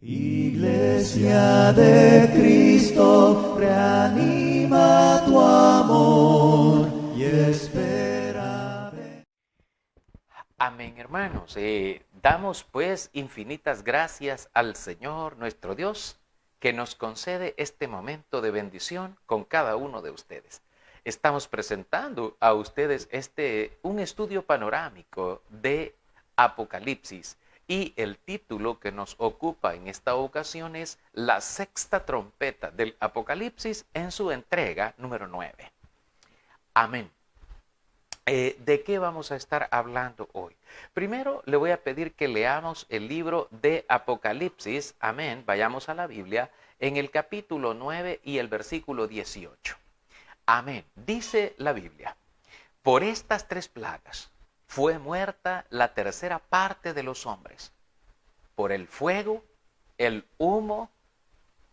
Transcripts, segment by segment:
Iglesia de Cristo, reanima tu amor y espera. Amén, hermanos. Damos pues infinitas gracias al Señor nuestro Dios que nos concede este momento de bendición con cada uno de ustedes. Estamos presentando a ustedes un estudio panorámico de Apocalipsis y el título que nos ocupa en esta ocasión es La sexta trompeta del Apocalipsis en su entrega número 9. Amén. ¿De qué vamos a estar hablando hoy? Primero le voy a pedir que leamos el libro de Apocalipsis, amén, vayamos a la Biblia, en el capítulo 9 y el versículo 18. Amén, dice la Biblia, por estas tres plagas fue muerta la tercera parte de los hombres, por el fuego, el humo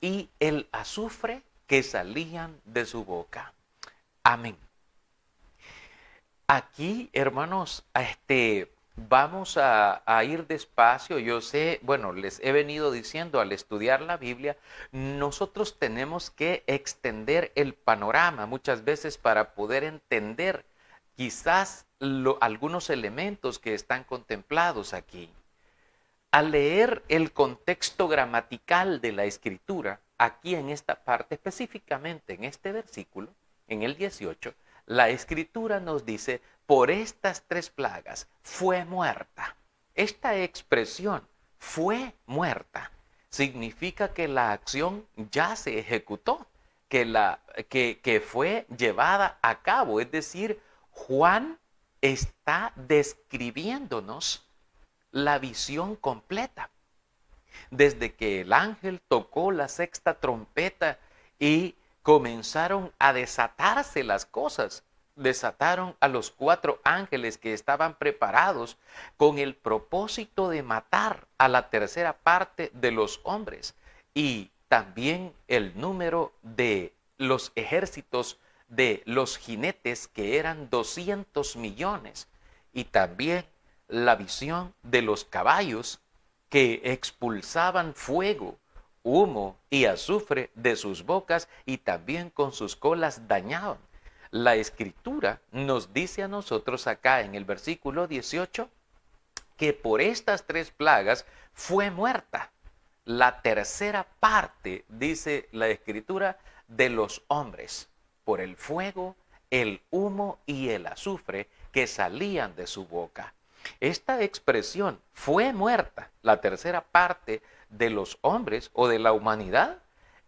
y el azufre que salían de su boca. Amén. Aquí, hermanos, vamos a ir despacio. Yo sé, bueno, les he venido diciendo al estudiar la Biblia, nosotros tenemos que extender el panorama muchas veces para poder entender quizás algunos elementos que están contemplados aquí. Al leer el contexto gramatical de la Escritura, aquí en esta parte, específicamente en este versículo, en el 18, la Escritura nos dice, por estas tres plagas fue muerta. Esta expresión, fue muerta, significa que la acción ya se ejecutó, que fue llevada a cabo. Es decir, Juan está describiéndonos la visión completa. Desde que el ángel tocó la sexta trompeta y comenzaron a desatarse las cosas. Desataron a los 4 ángeles que estaban preparados con el propósito de matar a la tercera parte de los hombres. Y también el número de los ejércitos de los jinetes, que eran 200 millones. Y también la visión de los caballos que expulsaban fuego, humo y azufre de sus bocas y también con sus colas dañaban. La Escritura nos dice a nosotros acá en el versículo 18 que por estas tres plagas fue muerta la tercera parte, dice la Escritura, de los hombres, por el fuego, el humo y el azufre que salían de su boca. Esta expresión, fue muerta la tercera parte de los hombres o de la humanidad,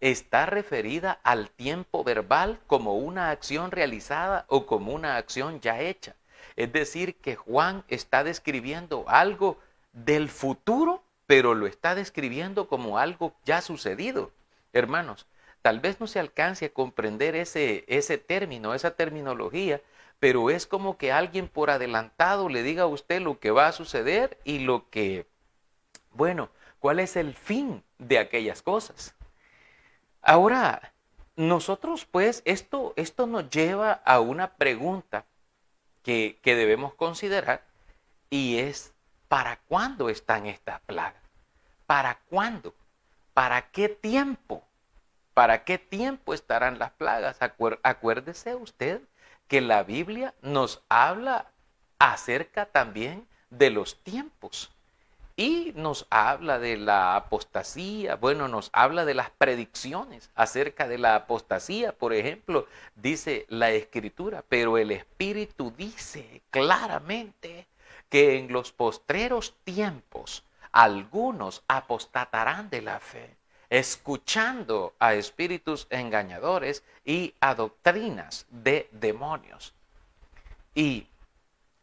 está referida al tiempo verbal como una acción realizada o como una acción ya hecha. Es decir, que Juan está describiendo algo del futuro, pero lo está describiendo como algo ya sucedido. Hermanos, tal vez no se alcance a comprender ese término, esa terminología, pero es como que alguien por adelantado le diga a usted lo que va a suceder y cuál es el fin de aquellas cosas. Ahora, nosotros pues, esto nos lleva a una pregunta que debemos considerar y es, ¿para cuándo están estas plagas? ¿Para cuándo? ¿Para qué tiempo? ¿Para qué tiempo estarán las plagas? Acuérdese usted que la Biblia nos habla acerca también de los tiempos y nos habla de la apostasía, nos habla de las predicciones acerca de la apostasía. Por ejemplo, dice la Escritura, pero el Espíritu dice claramente que en los postreros tiempos algunos apostatarán de la fe, escuchando a espíritus engañadores y a doctrinas de demonios. Y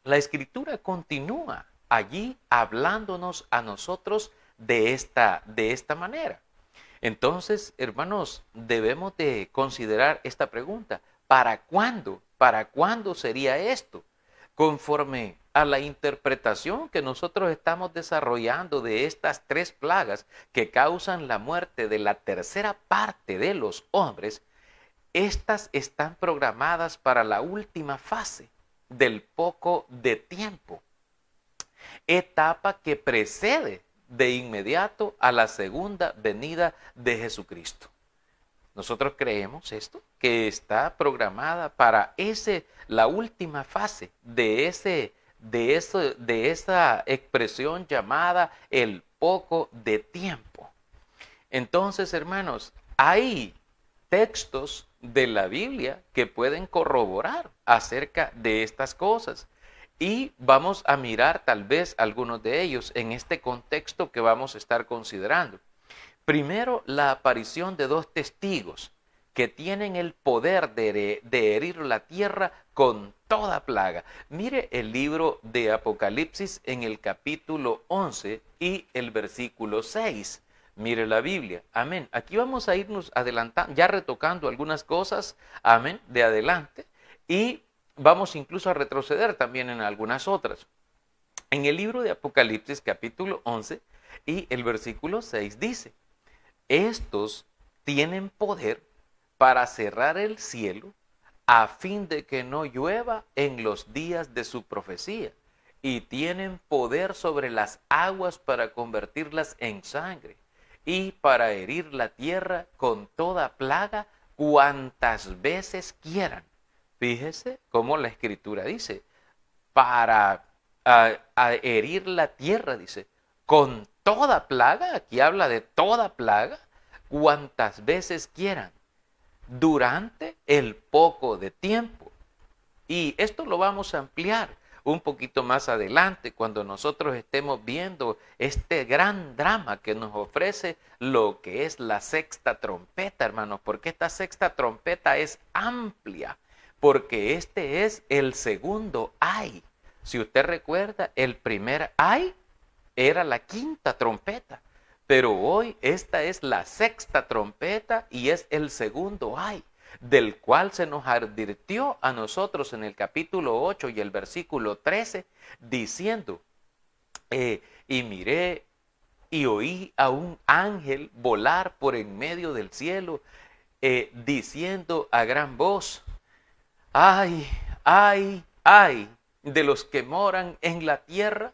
la Escritura continúa allí hablándonos a nosotros de esta manera. Entonces, hermanos, debemos de considerar esta pregunta. ¿Para cuándo? ¿Para cuándo sería esto? Conforme a la interpretación que nosotros estamos desarrollando de estas tres plagas que causan la muerte de la tercera parte de los hombres, estas están programadas para la última fase del poco de tiempo, etapa que precede de inmediato a la segunda venida de Jesucristo. Nosotros creemos esto, que está programada para la última fase de esa expresión llamada el poco de tiempo. Entonces, hermanos, hay textos de la Biblia que pueden corroborar acerca de estas cosas. Y vamos a mirar tal vez algunos de ellos en este contexto que vamos a estar considerando. Primero, la aparición de dos testigos que tienen el poder de herir la tierra con toda plaga. Mire el libro de Apocalipsis en el capítulo 11 y el versículo 6. Mire la Biblia. Amén. Aquí vamos a irnos adelantando, ya retocando algunas cosas, amén, de adelante. Y vamos incluso a retroceder también en algunas otras. En el libro de Apocalipsis, capítulo 11 y el versículo 6 dice: estos tienen poder para cerrar el cielo a fin de que no llueva en los días de su profecía, y tienen poder sobre las aguas para convertirlas en sangre, y para herir la tierra con toda plaga cuantas veces quieran. Fíjese cómo la Escritura dice, para herir la tierra, dice, con toda plaga, aquí habla de toda plaga, cuantas veces quieran, durante el poco de tiempo. Y esto lo vamos a ampliar un poquito más adelante, cuando nosotros estemos viendo este gran drama que nos ofrece lo que es la sexta trompeta, hermanos, porque esta sexta trompeta es amplia, porque este es el segundo ay. Si usted recuerda, el primer ay era la quinta trompeta, pero hoy esta es la sexta trompeta y es el segundo ay, del cual se nos advirtió a nosotros en el capítulo 8 y el versículo 13, diciendo, y miré y oí a un ángel volar por en medio del cielo, diciendo a gran voz, ay, ay, ay, de los que moran en la tierra,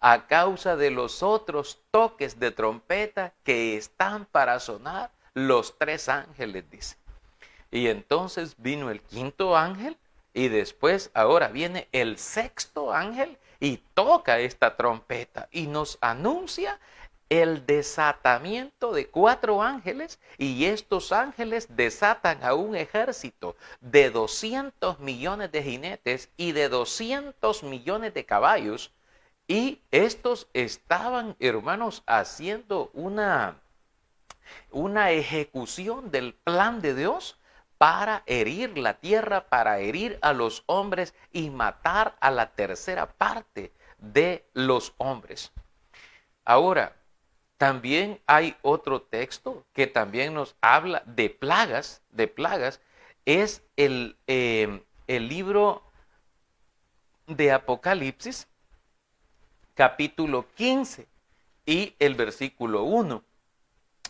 a causa de los otros toques de trompeta que están para sonar los tres ángeles, dice. Y entonces vino el quinto ángel y después ahora viene el sexto ángel y toca esta trompeta y nos anuncia el desatamiento de 4 ángeles, y estos ángeles desatan a un ejército de 200 millones de jinetes y de 200 millones de caballos, y estos estaban, hermanos, haciendo una ejecución del plan de Dios para herir la tierra, para herir a los hombres y matar a la tercera parte de los hombres. Ahora, también hay otro texto que también nos habla de plagas, es el libro de Apocalipsis, capítulo 15 y el versículo 1.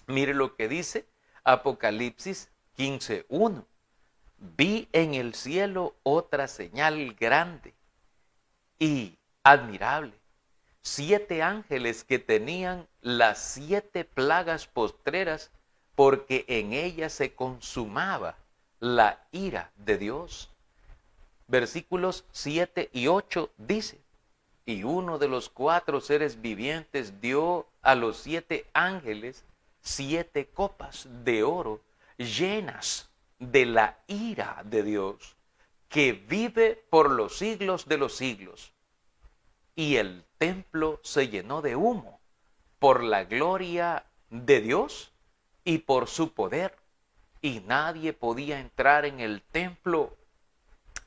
Mire lo que dice Apocalipsis 15:1. Vi en el cielo otra señal grande y admirable, 7 ángeles que tenían las 7 plagas postreras, porque en ellas se consumaba la ira de Dios. Versículos 7 y 8 dice, y uno de los 4 seres vivientes dio a los 7 ángeles 7 copas de oro llenas de la ira de Dios, que vive por los siglos de los siglos. Y el templo se llenó de humo por la gloria de Dios y por su poder, y nadie podía entrar en el templo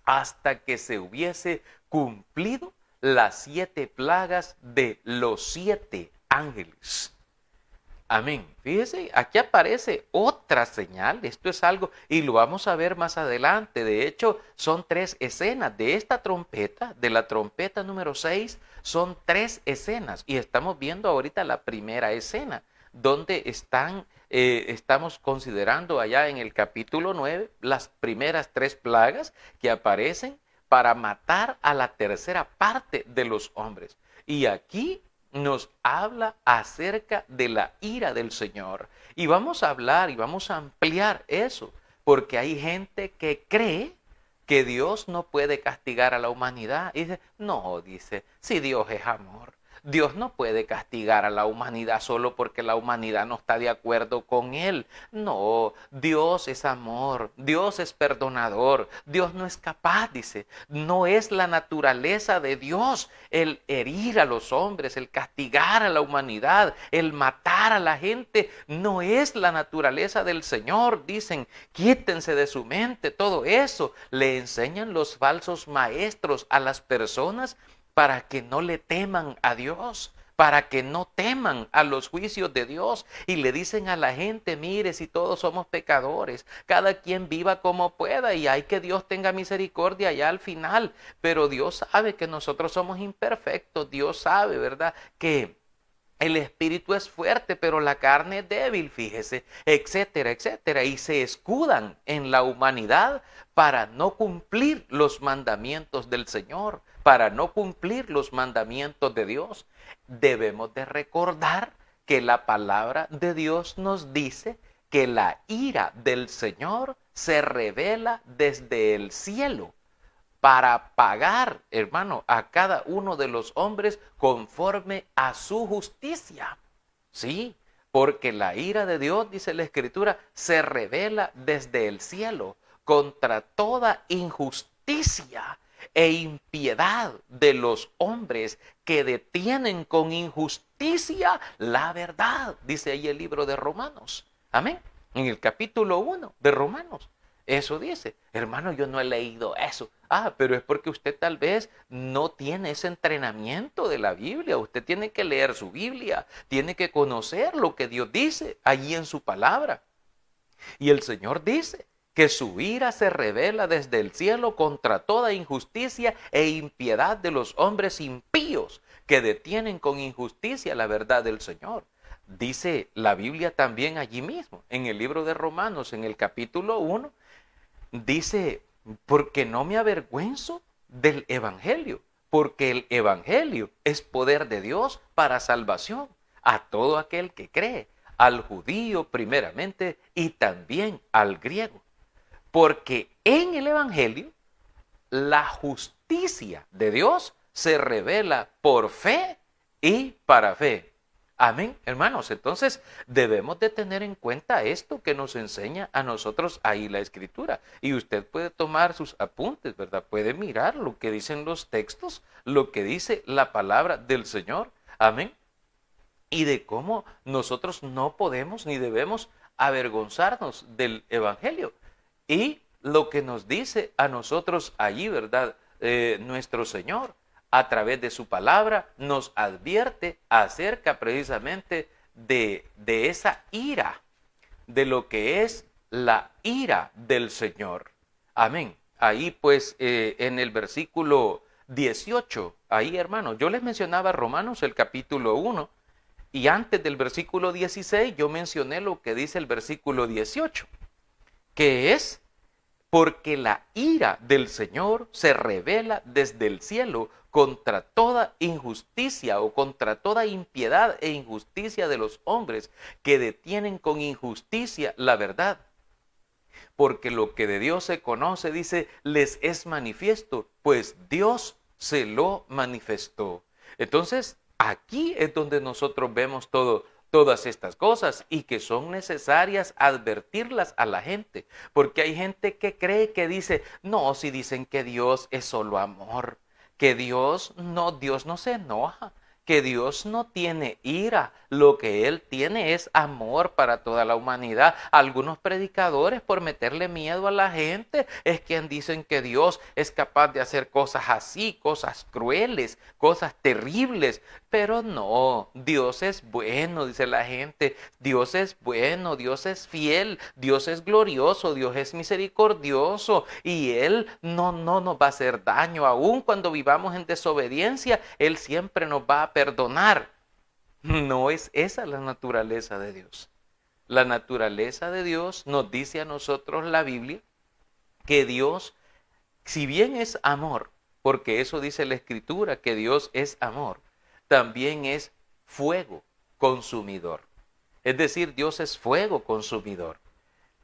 hasta que se hubiese cumplido las 7 plagas de los 7 ángeles. Amén. Fíjese, aquí aparece otra señal. Esto es algo, y lo vamos a ver más adelante. De hecho, son 3 escenas de esta trompeta, de la trompeta número 6, son 3 escenas. Y estamos viendo ahorita la primera escena, donde estamos considerando allá en el capítulo 9 las primeras 3 plagas que aparecen para matar a la tercera parte de los hombres. Y aquí nos habla acerca de la ira del Señor. Y vamos a hablar y vamos a ampliar eso, porque hay gente que cree que Dios no puede castigar a la humanidad. Y dice, no, dice, si Dios es amor. Dios no puede castigar a la humanidad solo porque la humanidad no está de acuerdo con Él. No, Dios es amor, Dios es perdonador, Dios no es capaz, dice. No es la naturaleza de Dios el herir a los hombres, el castigar a la humanidad, el matar a la gente. No es la naturaleza del Señor, dicen. Quítense de su mente todo eso. Le enseñan los falsos maestros a las personas para que no le teman a Dios, para que no teman a los juicios de Dios. Y le dicen a la gente, mire, si todos somos pecadores, cada quien viva como pueda y hay que Dios tenga misericordia ya al final. Pero Dios sabe que nosotros somos imperfectos, Dios sabe, ¿verdad?, que el espíritu es fuerte, pero la carne es débil, fíjese, etcétera, etcétera. Y se escudan en la humanidad para no cumplir los mandamientos del Señor, para no cumplir los mandamientos de Dios. Debemos de recordar que la palabra de Dios nos dice que la ira del Señor se revela desde el cielo para pagar, hermano, a cada uno de los hombres conforme a su justicia. Sí, porque la ira de Dios, dice la Escritura, se revela desde el cielo contra toda injusticia e impiedad de los hombres que detienen con injusticia la verdad, dice ahí el libro de Romanos. Amén. En el capítulo 1 de Romanos. Eso dice, hermano, yo no he leído eso. Pero es porque usted tal vez no tiene ese entrenamiento de la Biblia. Usted tiene que leer su Biblia, tiene que conocer lo que Dios dice allí en su palabra. Y el Señor dice que su ira se revela desde el cielo contra toda injusticia e impiedad de los hombres impíos que detienen con injusticia la verdad del Señor. Dice la Biblia también allí mismo, en el libro de Romanos, en el capítulo 1, dice, porque no me avergüenzo del Evangelio, porque el Evangelio es poder de Dios para salvación a todo aquel que cree, al judío primeramente y también al griego. Porque en el Evangelio la justicia de Dios se revela por fe y para fe. Amén, hermanos. Entonces debemos de tener en cuenta esto que nos enseña a nosotros ahí la Escritura. Y usted puede tomar sus apuntes, ¿verdad? Puede mirar lo que dicen los textos, lo que dice la palabra del Señor. Amén. Y de cómo nosotros no podemos ni debemos avergonzarnos del Evangelio. Y lo que nos dice a nosotros allí, ¿verdad? Nuestro Señor, a través de su palabra, nos advierte acerca precisamente de esa ira, de lo que es la ira del Señor. Amén. Ahí pues en el versículo 18, ahí hermanos, yo les mencionaba Romanos el capítulo 1 y antes del versículo 16 yo mencioné lo que dice el versículo 18, que es porque la ira del Señor se revela desde el cielo contra toda injusticia o contra toda impiedad e injusticia de los hombres que detienen con injusticia la verdad. Porque lo que de Dios se conoce, dice, les es manifiesto, pues Dios se lo manifestó. Entonces, aquí es donde nosotros vemos todas estas cosas y que son necesarias advertirlas a la gente. Porque hay gente que cree que dice, no, si dicen que Dios es solo amor, que Dios no se enoja, que Dios no tiene ira, lo que Él tiene es amor para toda la humanidad. Algunos predicadores, por meterle miedo a la gente, es quien dicen que Dios es capaz de hacer cosas así, cosas crueles, cosas terribles. Pero no, Dios es bueno, dice la gente. Dios es bueno, Dios es fiel, Dios es glorioso, Dios es misericordioso y Él no nos va a hacer daño. Aun cuando vivamos en desobediencia, Él siempre nos va a perdonar. No es esa la naturaleza de Dios. La naturaleza de Dios nos dice a nosotros la Biblia que Dios, si bien es amor, porque eso dice la Escritura, que Dios es amor, también es fuego consumidor. Es decir, Dios es fuego consumidor.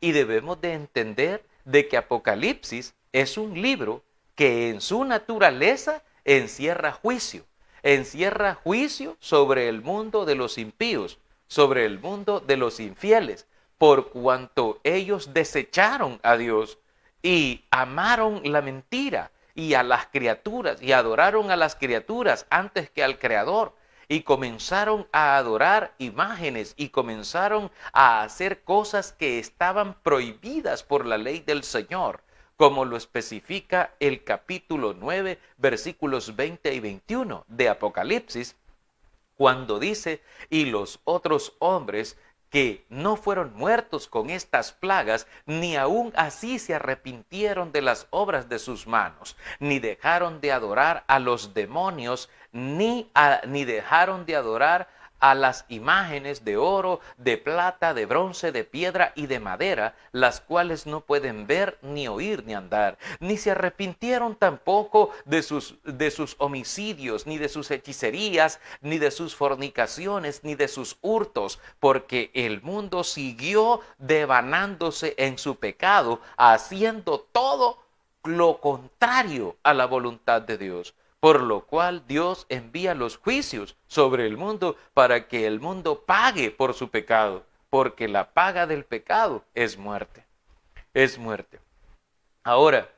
Y debemos de entender de que Apocalipsis es un libro que en su naturaleza encierra juicio. Encierra juicio sobre el mundo de los impíos, sobre el mundo de los infieles, por cuanto ellos desecharon a Dios y amaron la mentira y a las criaturas y adoraron a las criaturas antes que al Creador. Y comenzaron a adorar imágenes y comenzaron a hacer cosas que estaban prohibidas por la ley del Señor, como lo especifica el capítulo 9, versículos 20 y 21 de Apocalipsis, cuando dice, y los otros hombres que no fueron muertos con estas plagas, ni aun así se arrepintieron de las obras de sus manos, ni dejaron de adorar a los demonios, ni dejaron de adorar a las imágenes de oro, de plata, de bronce, de piedra y de madera, las cuales no pueden ver, ni oír, ni andar. Ni se arrepintieron tampoco de sus homicidios, ni de sus hechicerías, ni de sus fornicaciones, ni de sus hurtos, porque el mundo siguió devanándose en su pecado, haciendo todo lo contrario a la voluntad de Dios. Por lo cual Dios envía los juicios sobre el mundo para que el mundo pague por su pecado, porque la paga del pecado es muerte. Es muerte. Ahora,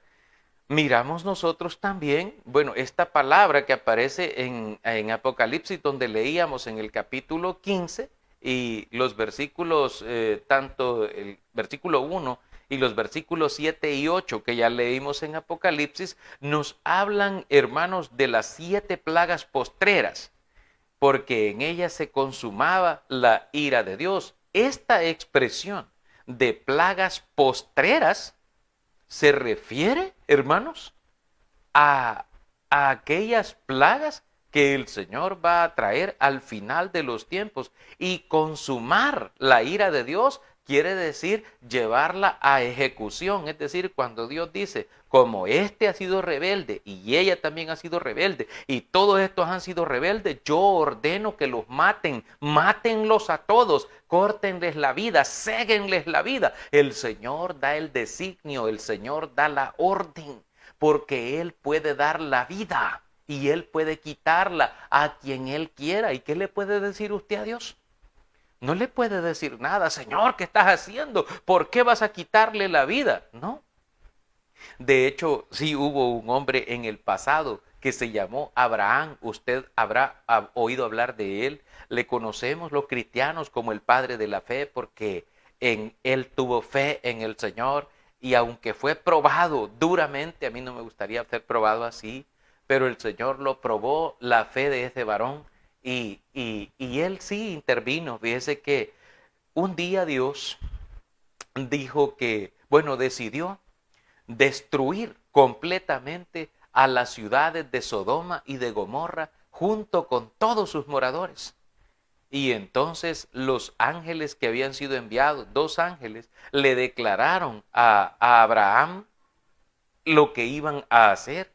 miramos nosotros también, bueno, esta palabra que aparece en Apocalipsis, donde leíamos en el capítulo 15 y los versículos, tanto el versículo 1 y los versículos 7 y 8 que ya leímos en Apocalipsis, nos hablan, hermanos, de las 7 plagas postreras, porque en ellas se consumaba la ira de Dios. Esta expresión de plagas postreras se refiere, hermanos, a aquellas plagas que el Señor va a traer al final de los tiempos, y consumar la ira de Dios quiere decir llevarla a ejecución. Es decir, cuando Dios dice, como este ha sido rebelde y ella también ha sido rebelde y todos estos han sido rebeldes, yo ordeno que los maten, mátenlos a todos, córtenles la vida, séguenles la vida. El Señor da el designio, el Señor da la orden, porque Él puede dar la vida y Él puede quitarla a quien Él quiera. ¿Y qué le puede decir usted a Dios? No le puede decir nada. Señor, ¿qué estás haciendo? ¿Por qué vas a quitarle la vida? No. De hecho, sí hubo un hombre en el pasado que se llamó Abraham. Usted habrá oído hablar de él. Le conocemos los cristianos como el padre de la fe, porque él tuvo fe en el Señor, y aunque fue probado duramente, a mí no me gustaría ser probado así, pero el Señor lo probó, la fe de ese varón, y él sí intervino. Fíjese que un día Dios dijo que, bueno, decidió destruir completamente a las ciudades de Sodoma y de Gomorra junto con todos sus moradores. Y entonces los ángeles que habían sido enviados, 2 ángeles, le declararon a Abraham lo que iban a hacer.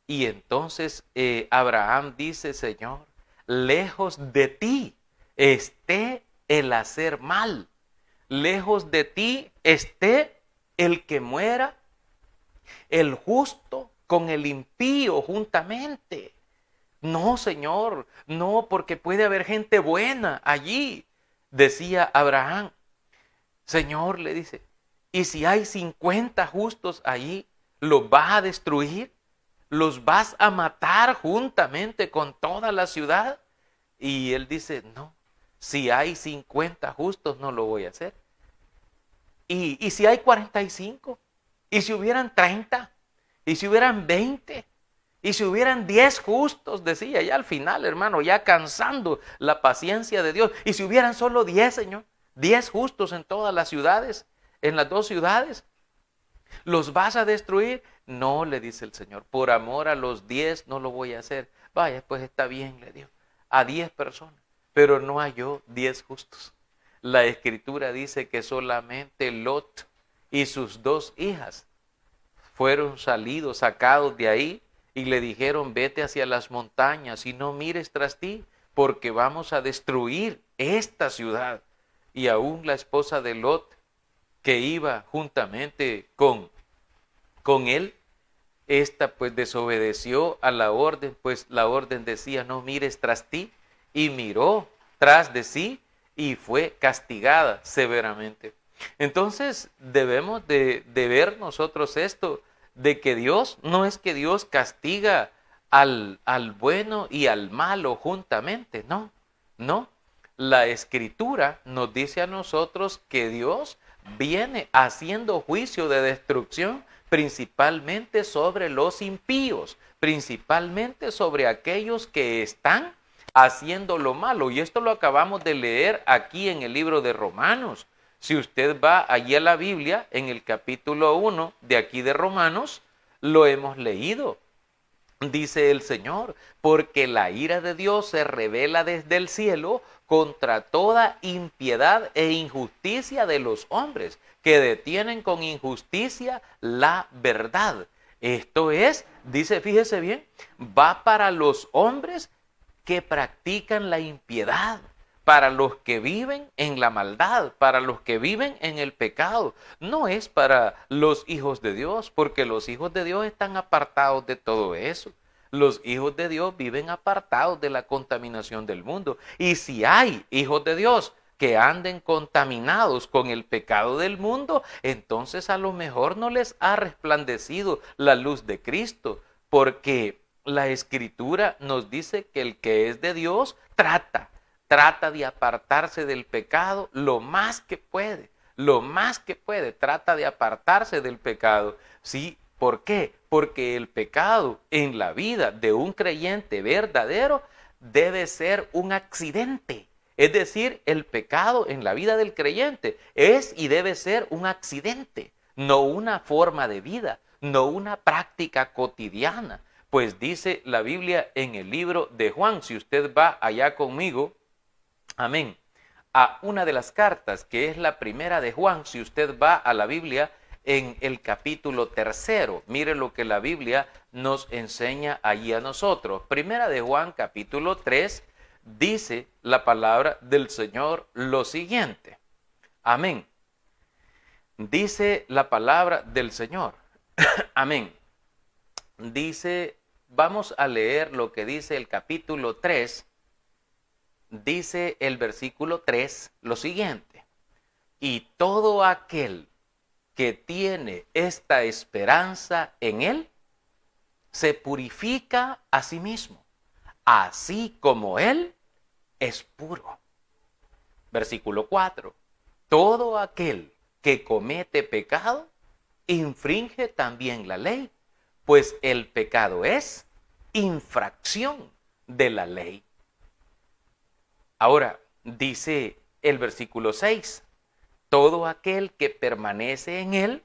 Y entonces Abraham dice, Señor, lejos de ti esté el hacer mal, lejos de ti esté el que muera el justo con el impío juntamente. No, Señor, no, porque puede haber gente buena allí, decía Abraham. Señor, le dice, ¿y si hay 50 justos allí, los vas a destruir? ¿Los vas a matar juntamente con toda la ciudad? Y él dice, no, si hay 50 justos no lo voy a hacer. ¿Y si hay 45? ¿Y si hubieran 30? ¿Y si hubieran 20? ¿Y si hubieran 10 justos? Decía ya al final, hermano, ya cansando la paciencia de Dios. ¿Y si hubieran solo 10, Señor? 10 justos en todas las ciudades, en las 2 ciudades. ¿Los vas a destruir? No, le dice el Señor, por amor a los 10 no lo voy a hacer. Vaya, pues está bien, le dijo, a 10 personas, pero no halló 10 justos. La Escritura dice que solamente Lot y sus 2 hijas fueron sacados de ahí, y le dijeron, vete hacia las montañas y no mires tras ti, porque vamos a destruir esta ciudad. Y aún la esposa de Lot, que iba juntamente con él, esta pues desobedeció a la orden, pues la orden decía, no mires tras ti, y miró tras de sí y fue castigada severamente. Entonces debemos de ver nosotros esto, de que Dios, no es que Dios castiga al bueno y al malo juntamente, no, no. La Escritura nos dice a nosotros que Dios viene haciendo juicio de destrucción principalmente sobre los impíos, principalmente sobre aquellos que están haciendo lo malo. Y esto lo acabamos de leer aquí en el libro de Romanos. Si usted va allí a la Biblia, en el capítulo 1 de aquí de Romanos, lo hemos leído. Dice el Señor, porque la ira de Dios se revela desde el cielo contra toda impiedad e injusticia de los hombres, que detienen con injusticia la verdad. Esto es, dice, fíjese bien, va para los hombres que practican la impiedad, para los que viven en la maldad, para los que viven en el pecado. No es para los hijos de Dios, porque los hijos de Dios están apartados de todo eso. Los hijos de Dios viven apartados de la contaminación del mundo. Y si hay hijos de Dios que anden contaminados con el pecado del mundo, entonces a lo mejor no les ha resplandecido la luz de Cristo, porque la Escritura nos dice que el que es de Dios trata de apartarse del pecado lo más que puede, trata de apartarse del pecado. Sí, ¿por qué? Porque el pecado en la vida de un creyente verdadero debe ser un accidente. Es decir, el pecado en la vida del creyente es y debe ser un accidente, no una forma de vida, no una práctica cotidiana. Pues dice la Biblia en el libro de Juan, si usted va allá conmigo, amén, a una de las cartas, que es la primera de Juan, si usted va a la Biblia en el capítulo 3, mire lo que la Biblia nos enseña allí a nosotros. Primera de Juan, capítulo 3, dice la palabra del Señor lo siguiente. Amén. Dice la palabra del Señor. Amén. Dice, vamos a leer lo que dice el capítulo 3, dice el versículo 3 lo siguiente: y todo aquel que tiene esta esperanza en Él, se purifica a sí mismo, así como Él es puro. Versículo 4, todo aquel que comete pecado, infringe también la ley, pues el pecado es infracción de la ley. Ahora, dice el versículo 6, todo aquel que permanece en Él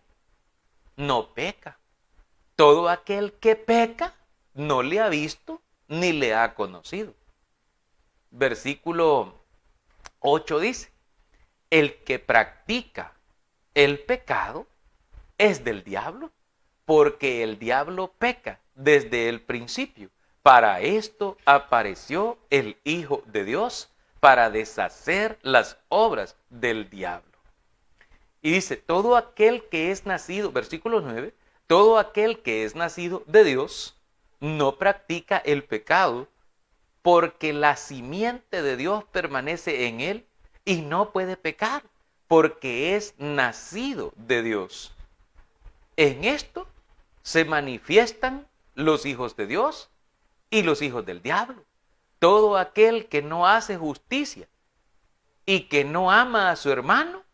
no peca. Todo aquel que peca no le ha visto ni le ha conocido. Versículo 8 dice, el que practica el pecado es del diablo, porque el diablo peca desde el principio. Para esto apareció el Hijo de Dios, para deshacer las obras del diablo. Y dice, todo aquel que es nacido, versículo 9, todo aquel que es nacido de Dios no practica el pecado, porque la simiente de Dios permanece en él y no puede pecar, porque es nacido de Dios. En esto se manifiestan los hijos de Dios y los hijos del diablo. Todo aquel que no hace justicia y que no ama a su hermano,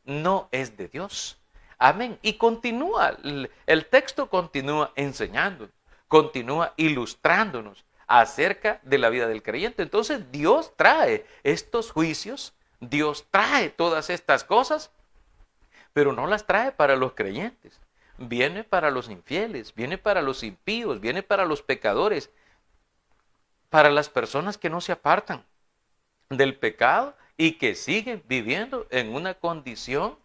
no es de Dios. Amén. Y continúa, el texto continúa enseñando, continúa ilustrándonos acerca de la vida del creyente. Entonces Dios trae estos juicios, Dios trae todas estas cosas, pero no las trae para los creyentes. Viene para los infieles, viene para los impíos, viene para los pecadores, para las personas que no se apartan del pecado y que siguen viviendo en una condición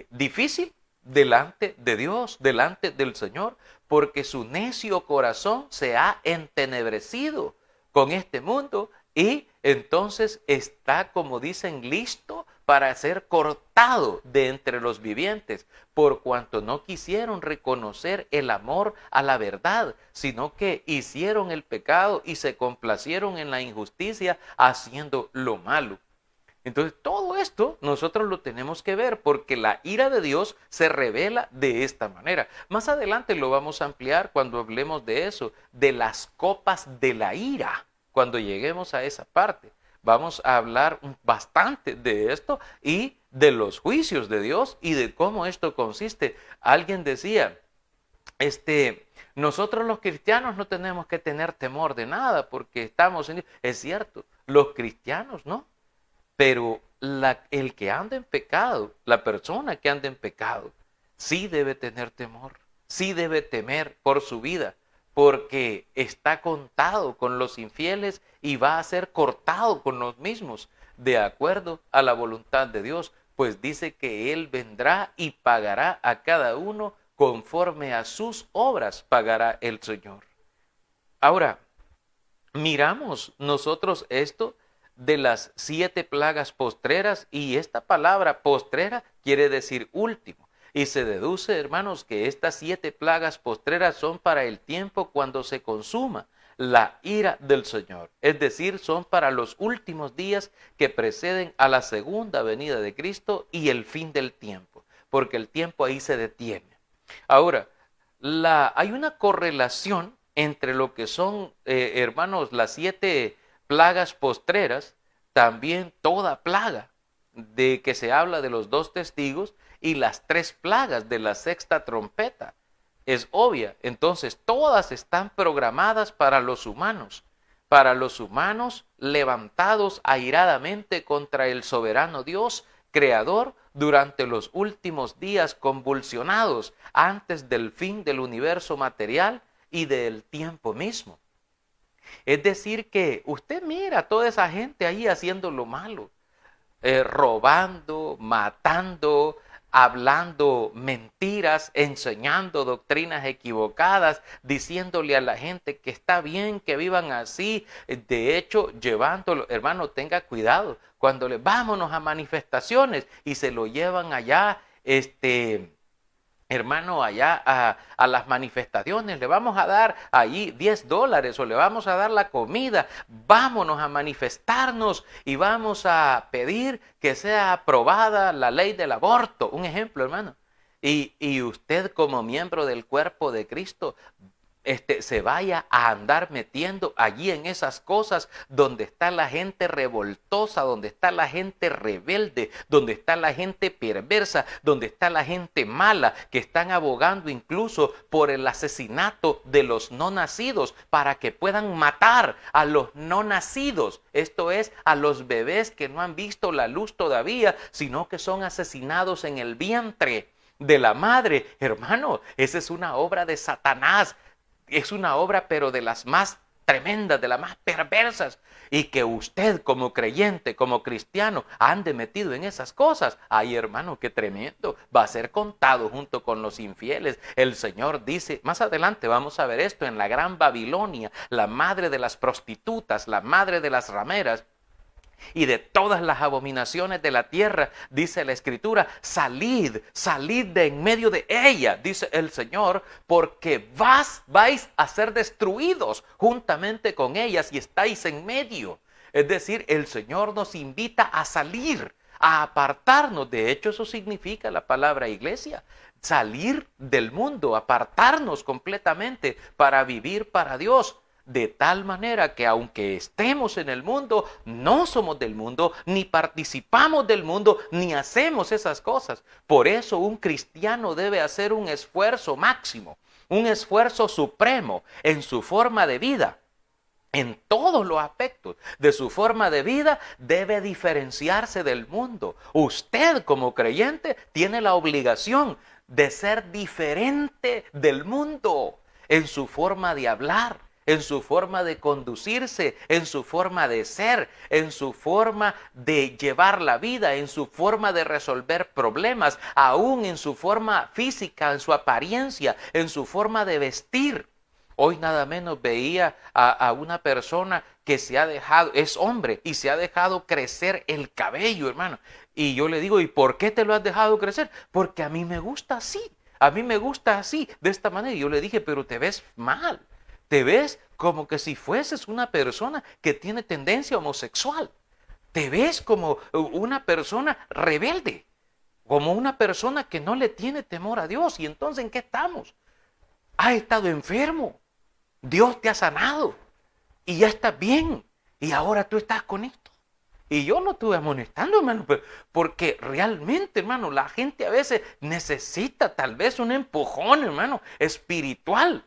difícil delante de Dios, delante del Señor, porque su necio corazón se ha entenebrecido con este mundo y entonces está, como dicen, listo para ser cortado de entre los vivientes, por cuanto no quisieron reconocer el amor a la verdad, sino que hicieron el pecado y se complacieron en la injusticia haciendo lo malo. Entonces, todo esto nosotros lo tenemos que ver porque la ira de Dios se revela de esta manera. Más adelante lo vamos a ampliar cuando hablemos de eso, de las copas de la ira. Cuando lleguemos a esa parte, vamos a hablar bastante de esto y de los juicios de Dios y de cómo esto consiste. Alguien decía, nosotros los cristianos no tenemos que tener temor de nada porque estamos en Dios. Es cierto, los cristianos no. Pero el que anda en pecado, la persona que anda en pecado, sí debe tener temor, sí debe temer por su vida, porque está contado con los infieles y va a ser cortado con los mismos, de acuerdo a la voluntad de Dios, pues dice que Él vendrá y pagará a cada uno conforme a sus obras pagará el Señor. Ahora, miramos nosotros esto de las 7 plagas postreras, y esta palabra postrera quiere decir último. Y se deduce, hermanos, que estas 7 plagas postreras son para el tiempo cuando se consuma la ira del Señor. Es decir, son para los últimos días que preceden a la segunda venida de Cristo y el fin del tiempo, porque el tiempo ahí se detiene. Ahora, hay una correlación entre lo que son, hermanos, las 7 plagas postreras, también toda plaga de que se habla de los 2 testigos y las 3 plagas de la 6ª trompeta. Es obvia, entonces todas están programadas para los humanos levantados airadamente contra el soberano Dios, creador, durante los últimos días convulsionados antes del fin del universo material y del tiempo mismo. Es decir que usted mira a toda esa gente ahí haciendo lo malo, robando, matando, hablando mentiras, enseñando doctrinas equivocadas, diciéndole a la gente que está bien que vivan así, de hecho llevándolo, hermano, tenga cuidado, cuando le vámonos a manifestaciones y se lo llevan allá, hermano, allá a las manifestaciones, le vamos a dar allí $10 o le vamos a dar la comida, vámonos a manifestarnos y vamos a pedir que sea aprobada la ley del aborto, un ejemplo, hermano. Y usted como miembro del cuerpo de Cristo, se vaya a andar metiendo allí en esas cosas donde está la gente revoltosa, donde está la gente rebelde, donde está la gente perversa, donde está la gente mala, que están abogando incluso por el asesinato de los no nacidos para que puedan matar a los no nacidos. Esto es, a los bebés que no han visto la luz todavía, sino que son asesinados en el vientre de la madre. Hermano, esa es una obra de Satanás. Es una obra, pero de las más tremendas, de las más perversas. Y que usted como creyente, como cristiano, ande metido en esas cosas. Ay, hermano, qué tremendo. Va a ser contado junto con los infieles. El Señor dice, más adelante vamos a ver esto, en la Gran Babilonia, la madre de las prostitutas, la madre de las rameras, y de todas las abominaciones de la tierra, dice la Escritura, salid de en medio de ella, dice el Señor, porque vais a ser destruidos juntamente con ellas y estáis en medio. Es decir, el Señor nos invita a salir, a apartarnos. De hecho, eso significa la palabra iglesia. Salir del mundo, apartarnos completamente para vivir para Dios. De tal manera que aunque estemos en el mundo, no somos del mundo, ni participamos del mundo, ni hacemos esas cosas. Por eso un cristiano debe hacer un esfuerzo máximo, un esfuerzo supremo en su forma de vida. En todos los aspectos de su forma de vida debe diferenciarse del mundo. Usted como creyente tiene la obligación de ser diferente del mundo en su forma de hablar, en su forma de conducirse, en su forma de ser, en su forma de llevar la vida, en su forma de resolver problemas, aún en su forma física, en su apariencia, en su forma de vestir. Hoy nada menos veía a una persona que se ha dejado, es hombre y se ha dejado crecer el cabello, hermano. Y yo le digo, ¿y por qué te lo has dejado crecer? Porque a mí me gusta así, a mí me gusta así, de esta manera. Y yo le dije, pero te ves mal, te ves como que si fueses una persona que tiene tendencia homosexual, te ves como una persona rebelde, como una persona que no le tiene temor a Dios. Y entonces, ¿en qué estamos? Has estado enfermo, Dios te ha sanado y ya estás bien. Y ahora tú estás con esto. Y yo lo estuve amonestando, hermano, porque realmente, hermano, la gente a veces necesita tal vez un empujón, hermano, espiritual.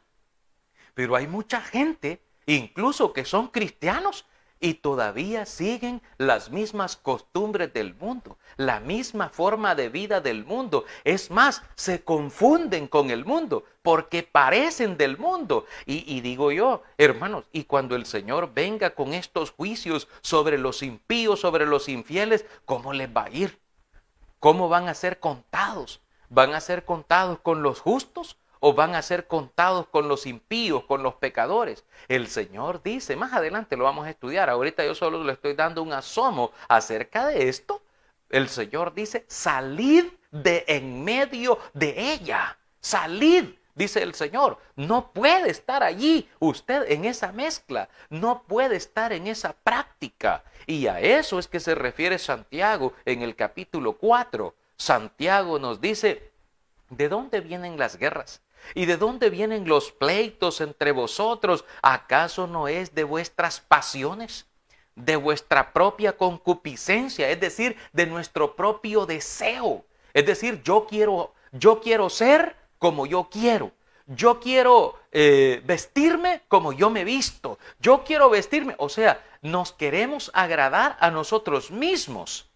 Pero hay mucha gente, incluso que son cristianos, y todavía siguen las mismas costumbres del mundo, la misma forma de vida del mundo. Es más, se confunden con el mundo porque parecen del mundo. Y digo yo, hermanos, y cuando el Señor venga con estos juicios sobre los impíos, sobre los infieles, ¿cómo les va a ir? ¿Cómo van a ser contados? ¿Van a ser contados con los justos o van a ser contados con los impíos, con los pecadores? El Señor dice, más adelante lo vamos a estudiar, ahorita yo solo le estoy dando un asomo acerca de esto. El Señor dice, salid de en medio de ella, salid. Dice el Señor, no puede estar allí usted en esa mezcla, no puede estar en esa práctica. Y a eso es que se refiere Santiago en el capítulo 4. Santiago nos dice, ¿de dónde vienen las guerras? ¿Y de dónde vienen los pleitos entre vosotros? ¿Acaso no es de vuestras pasiones? De vuestra propia concupiscencia, es decir, de nuestro propio deseo. Es decir, yo quiero ser como yo quiero. Yo quiero vestirme como yo me he visto. Yo quiero vestirme, o sea, nos queremos agradar a nosotros mismos.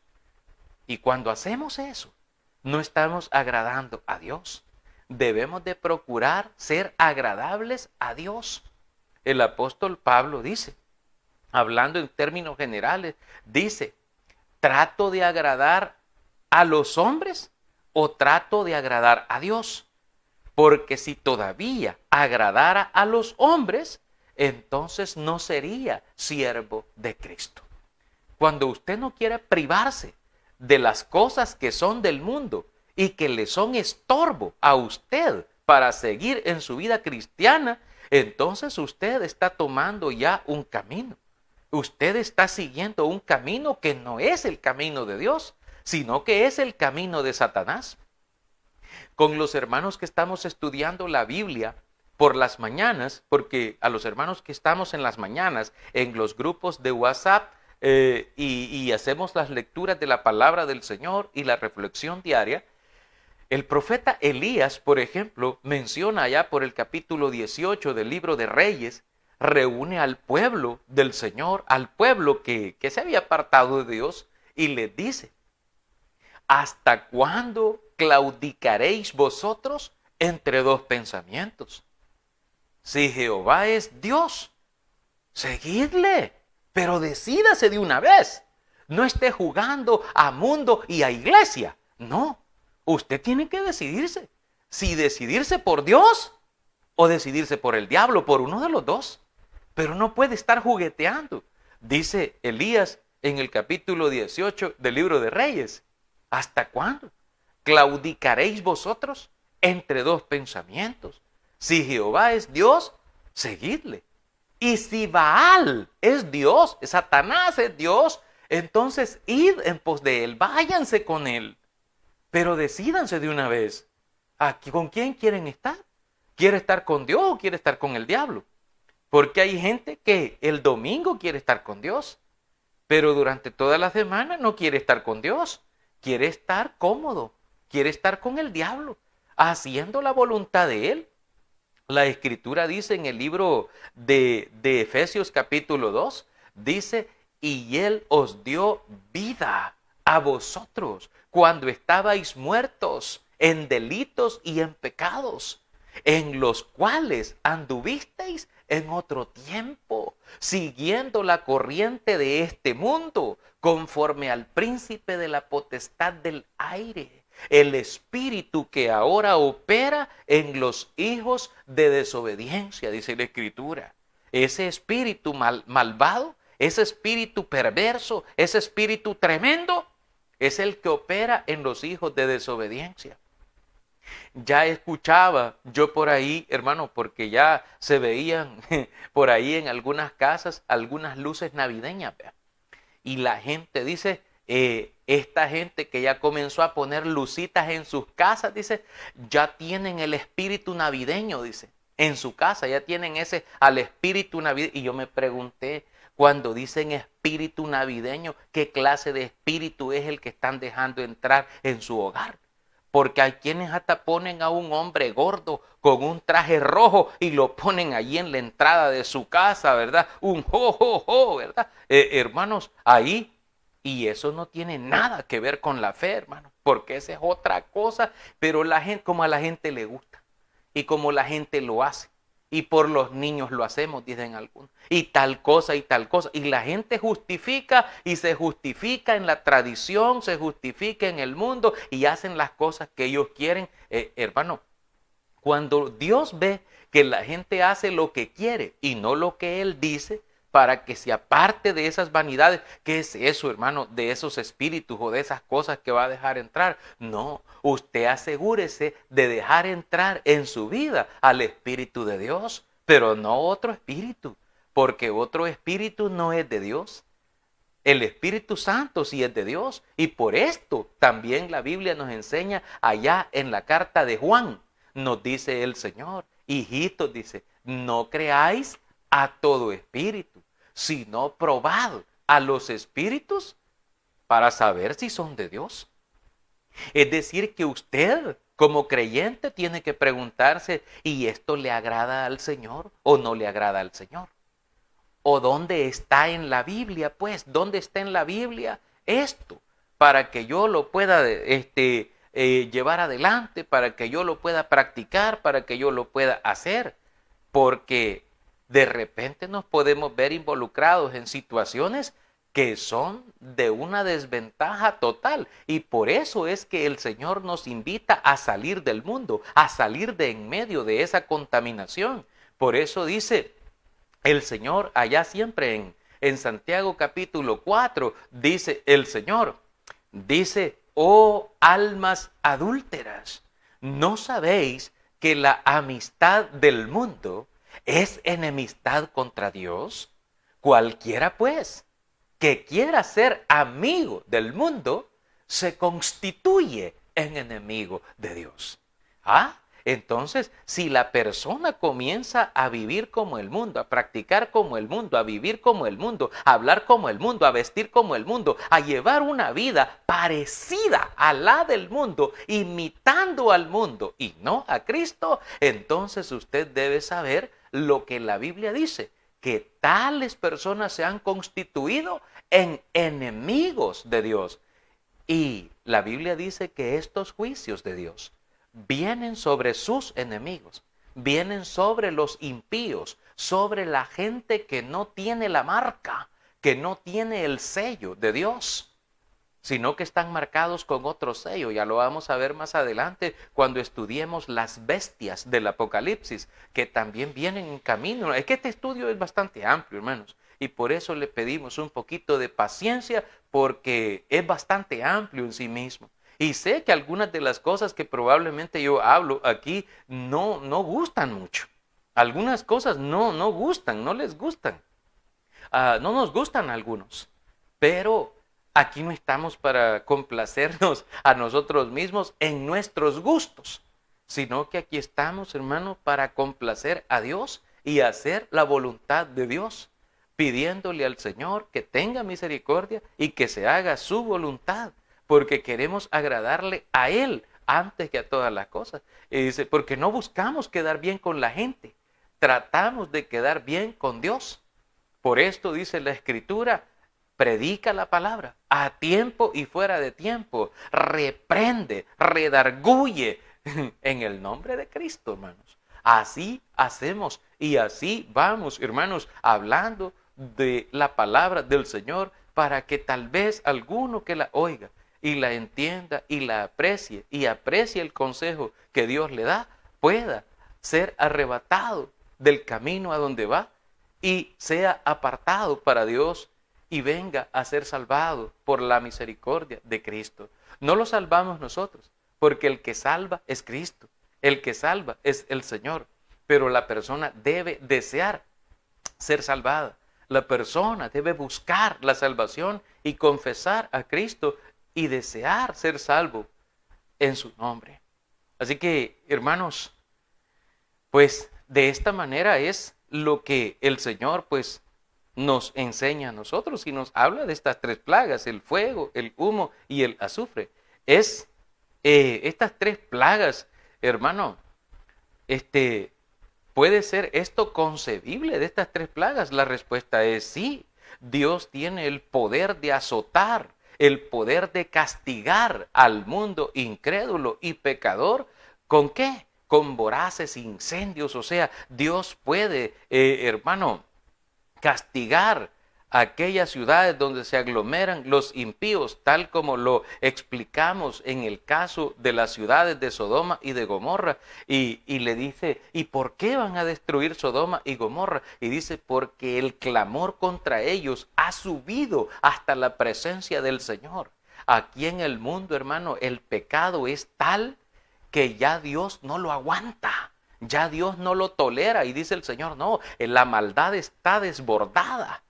Y cuando hacemos eso, no estamos agradando a Dios. Debemos de procurar ser agradables a Dios. El apóstol Pablo dice, hablando en términos generales, dice, ¿trato de agradar a los hombres o trato de agradar a Dios? Porque si todavía agradara a los hombres, entonces no sería siervo de Cristo. Cuando usted no quiere privarse de las cosas que son del mundo y que le son estorbo a usted para seguir en su vida cristiana, entonces usted está tomando ya un camino. Usted está siguiendo un camino que no es el camino de Dios, sino que es el camino de Satanás. Con los hermanos que estamos estudiando la Biblia por las mañanas, porque a los hermanos que estamos en las mañanas en los grupos de WhatsApp y hacemos las lecturas de la palabra del Señor y la reflexión diaria, el profeta Elías, por ejemplo, menciona allá por el capítulo 18 del libro de Reyes, reúne al pueblo del Señor, al pueblo que se había apartado de Dios, y les dice, ¿hasta cuándo claudicaréis vosotros entre dos pensamientos? Si Jehová es Dios, seguidle, pero decídase de una vez. No esté jugando a mundo y a iglesia. No, usted tiene que decidirse. Si decidirse por Dios o decidirse por el diablo, por uno de los dos. Pero no puede estar jugueteando. Dice Elías en el capítulo 18 del libro de Reyes. ¿Hasta cuándo claudicaréis vosotros entre dos pensamientos? Si Jehová es Dios, seguidle. Y si Baal es Dios, Satanás es Dios, entonces id en pos de él, váyanse con él. Pero decídanse de una vez, ¿con quién quieren estar? ¿Quiere estar con Dios o quiere estar con el diablo? Porque hay gente que el domingo quiere estar con Dios, pero durante toda la semana no quiere estar con Dios. Quiere estar cómodo, quiere estar con el diablo, haciendo la voluntad de él. La Escritura dice en el libro de Efesios capítulo 2, dice, y él os dio vida a vosotros cuando estabais muertos en delitos y en pecados, en los cuales anduvisteis en otro tiempo, siguiendo la corriente de este mundo, conforme al príncipe de la potestad del aire, el espíritu que ahora opera en los hijos de desobediencia, dice la Escritura. ese espíritu malvado, ese espíritu perverso, ese espíritu tremendo, es el que opera en los hijos de desobediencia. Ya escuchaba yo por ahí, hermano, porque ya se veían por ahí en algunas casas algunas luces navideñas, ¿vea? Y la gente dice, esta gente que ya comenzó a poner lucitas en sus casas, dice, ya tienen el espíritu navideño, dice, en su casa, ya tienen ese al espíritu navideño. Y yo me pregunté, cuando dicen espíritu navideño, ¿qué clase de espíritu es el que están dejando entrar en su hogar? Porque hay quienes hasta ponen a un hombre gordo con un traje rojo y lo ponen allí en la entrada de su casa, ¿verdad? Un jo, jo, jo, ¿verdad? Hermanos, ahí, y eso no tiene nada que ver con la fe, hermanos, porque esa es otra cosa, pero la gente, como a la gente le gusta y como la gente lo hace. Y por los niños lo hacemos, dicen algunos. Y tal cosa y tal cosa. Y la gente justifica y se justifica en la tradición, se justifica en el mundo y hacen las cosas que ellos quieren. Hermano, cuando Dios ve que la gente hace lo que quiere y no lo que Él dice, para que se aparte de esas vanidades, ¿qué es eso, hermano? De esos espíritus o de esas cosas que va a dejar entrar. No, usted asegúrese de dejar entrar en su vida al Espíritu de Dios, pero no otro espíritu, porque otro espíritu no es de Dios. El Espíritu Santo sí es de Dios, y por esto también la Biblia nos enseña allá en la carta de Juan, nos dice el Señor, hijitos, dice, no creáis a todo espíritu, sino probad a los espíritus para saber si son de Dios. Es decir, que usted como creyente tiene que preguntarse, ¿y esto le agrada al Señor o no le agrada al Señor? ¿O dónde está en la Biblia? Pues, ¿dónde está en la Biblia esto? Para que yo lo pueda llevar adelante, para que yo lo pueda practicar, para que yo lo pueda hacer. Porque de repente nos podemos ver involucrados en situaciones que son de una desventaja total. Y por eso es que el Señor nos invita a salir del mundo, a salir de en medio de esa contaminación. Por eso dice el Señor allá siempre en Santiago capítulo 4, dice el Señor, dice, oh almas adúlteras, ¿no sabéis que la amistad del mundo es enemistad contra Dios? Cualquiera pues que quiera ser amigo del mundo se constituye en enemigo de Dios. Entonces, si la persona comienza a vivir como el mundo, a practicar como el mundo, a vivir como el mundo, a hablar como el mundo, a vestir como el mundo, a llevar una vida parecida a la del mundo, imitando al mundo y no a Cristo, entonces usted debe saber lo que la Biblia dice, que tales personas se han constituido en enemigos de Dios. Y la Biblia dice que estos juicios de Dios vienen sobre sus enemigos, vienen sobre los impíos, sobre la gente que no tiene la marca, que no tiene el sello de Dios, sino que están marcados con otro sello. Ya lo vamos a ver más adelante cuando estudiemos las bestias del Apocalipsis, que también vienen en camino. Es que este estudio es bastante amplio, hermanos, y por eso le pedimos un poquito de paciencia, porque es bastante amplio en sí mismo. Y sé que algunas de las cosas que probablemente yo hablo aquí no gustan mucho. Algunas cosas no gustan, no les gustan. No nos gustan algunos, pero aquí no estamos para complacernos a nosotros mismos en nuestros gustos, sino que aquí estamos, hermano, para complacer a Dios y hacer la voluntad de Dios, pidiéndole al Señor que tenga misericordia y que se haga su voluntad, porque queremos agradarle a Él antes que a todas las cosas. Y dice, porque no buscamos quedar bien con la gente, tratamos de quedar bien con Dios. Por esto dice la Escritura, predica la palabra a tiempo y fuera de tiempo, reprende, redarguye en el nombre de Cristo, hermanos. Así hacemos y así vamos, hermanos, hablando de la palabra del Señor para que tal vez alguno que la oiga y la entienda y la aprecie y aprecie el consejo que Dios le da, pueda ser arrebatado del camino a donde va y sea apartado para Dios y venga a ser salvado por la misericordia de Cristo. No lo salvamos nosotros, porque el que salva es Cristo, el que salva es el Señor, pero la persona debe desear ser salvada. La persona debe buscar la salvación y confesar a Cristo y desear ser salvo en su nombre. Así que, hermanos, pues de esta manera es lo que el Señor pues nos enseña a nosotros y nos habla de estas tres plagas, el fuego, el humo y el azufre. Es estas tres plagas, hermano, ¿puede ser esto concebible de estas tres plagas? La respuesta es sí. Dios tiene el poder de azotar, el poder de castigar al mundo incrédulo y pecador. ¿Con qué? Con voraces incendios. O sea, Dios puede, hermano, castigar aquellas ciudades donde se aglomeran los impíos, tal como lo explicamos en el caso de las ciudades de Sodoma y de Gomorra. Y le dice, ¿y por qué van a destruir Sodoma y Gomorra? Y dice, porque el clamor contra ellos ha subido hasta la presencia del Señor. Aquí en el mundo, hermano, el pecado es tal que ya Dios no lo aguanta. Ya Dios no lo tolera y dice el Señor, no, la maldad está desbordada.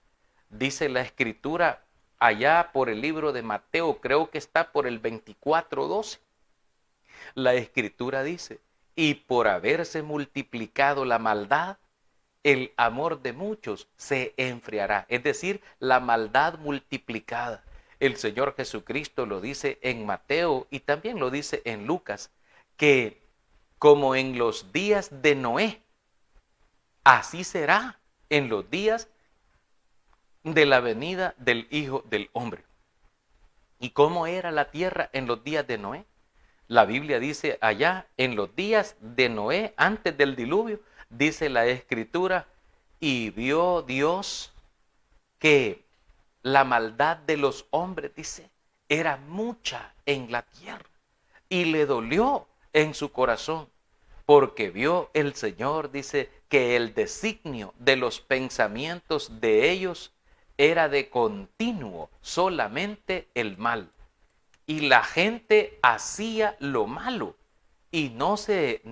Dice la Escritura allá por el libro de Mateo, creo que está por el 24:12. La Escritura dice, y por haberse multiplicado la maldad, el amor de muchos se enfriará. Es decir, la maldad multiplicada. El Señor Jesucristo lo dice en Mateo y también lo dice en Lucas, que como en los días de Noé, así será en los días de la venida del Hijo del Hombre. ¿Y cómo era la tierra en los días de Noé? La Biblia dice allá, en los días de Noé, antes del diluvio, dice la Escritura, y vio Dios que la maldad de los hombres, dice, era mucha en la tierra, y le dolió en su corazón, porque vio el Señor, dice, que el designio de los pensamientos de ellos era de continuo solamente el mal. Y la gente hacía lo malo y no se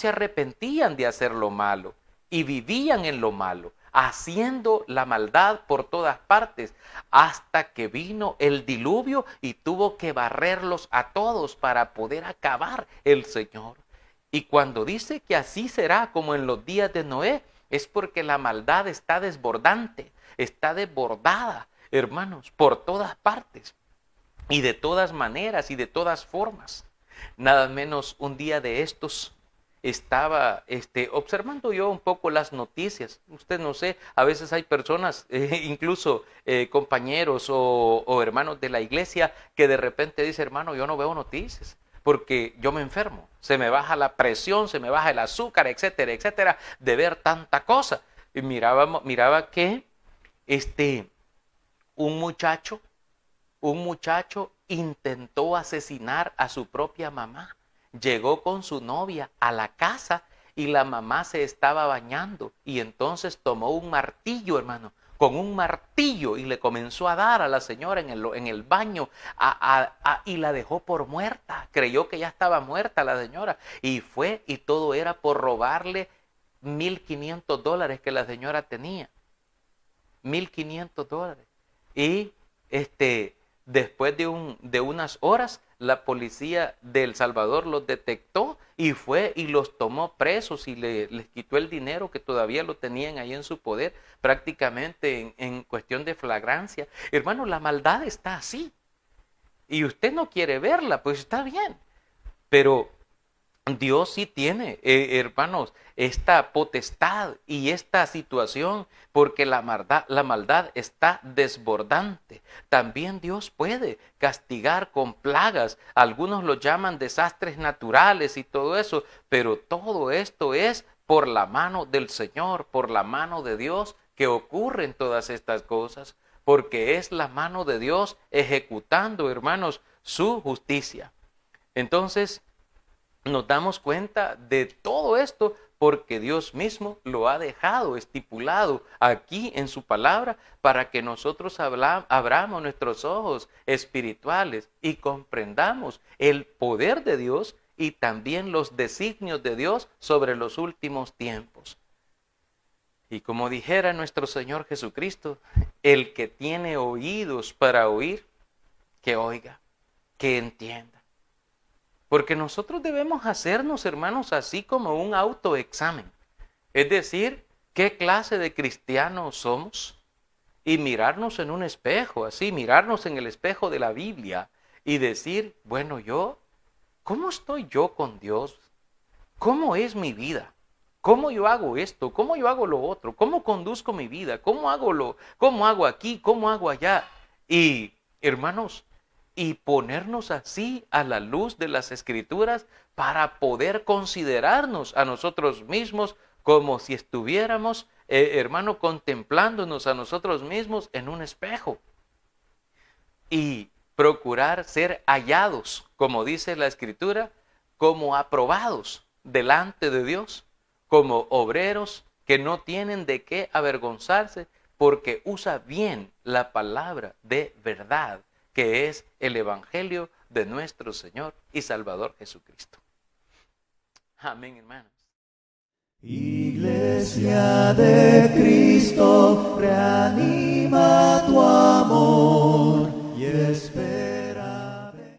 arrepentían de hacer lo malo y vivían en lo malo, haciendo la maldad por todas partes, hasta que vino el diluvio y tuvo que barrerlos a todos para poder acabar el Señor. Y cuando dice que así será como en los días de Noé, es porque la maldad está desbordante, está desbordada, hermanos, por todas partes y de todas maneras y de todas formas. Nada menos un día de estos estaba observando yo un poco las noticias. Usted no sé, a veces hay personas, incluso compañeros o hermanos de la iglesia, que de repente dice, hermano, yo no veo noticias porque yo me enfermo, se me baja la presión, se me baja el azúcar, etcétera, etcétera, de ver tanta cosa. Y miraba que un muchacho intentó asesinar a su propia mamá. Llegó con su novia a la casa y la mamá se estaba bañando y entonces tomó un martillo, hermano, con un martillo y le comenzó a dar a la señora en el baño y la dejó por muerta. Creyó que ya estaba muerta la señora y fue y todo era por robarle $1,500 que la señora tenía. $1,500. Y después de unas horas, la policía de El Salvador los detectó y fue y los tomó presos y les quitó el dinero que todavía lo tenían ahí en su poder, prácticamente en cuestión de flagrancia. Hermano, la maldad está así. Y usted no quiere verla, pues está bien. Pero Dios sí tiene, hermanos, esta potestad y esta situación, porque la maldad está desbordante. También Dios puede castigar con plagas. Algunos lo llaman desastres naturales y todo eso, pero todo esto es por la mano del Señor, por la mano de Dios que ocurren todas estas cosas, porque es la mano de Dios ejecutando, hermanos, su justicia. Entonces, nos damos cuenta de todo esto porque Dios mismo lo ha dejado estipulado aquí en su palabra para que nosotros abramos nuestros ojos espirituales y comprendamos el poder de Dios y también los designios de Dios sobre los últimos tiempos. Y como dijera nuestro Señor Jesucristo, el que tiene oídos para oír, que oiga, que entienda. Porque nosotros debemos hacernos, hermanos, así como un autoexamen. Es decir, ¿qué clase de cristianos somos? Y mirarnos en un espejo, así, mirarnos en el espejo de la Biblia y decir, bueno, ¿cómo estoy yo con Dios? ¿Cómo es mi vida? ¿Cómo yo hago esto? ¿Cómo yo hago lo otro? ¿Cómo conduzco mi vida? ¿Cómo hago aquí? ¿Cómo hago allá? Y, hermanos, y ponernos así a la luz de las Escrituras para poder considerarnos a nosotros mismos como si estuviéramos, hermano, contemplándonos a nosotros mismos en un espejo. Y procurar ser hallados, como dice la Escritura, como aprobados delante de Dios, como obreros que no tienen de qué avergonzarse, porque usa bien la palabra de verdad, que es el Evangelio de nuestro Señor y Salvador Jesucristo. Amén, hermanos. Iglesia de Cristo, reanima tu amor.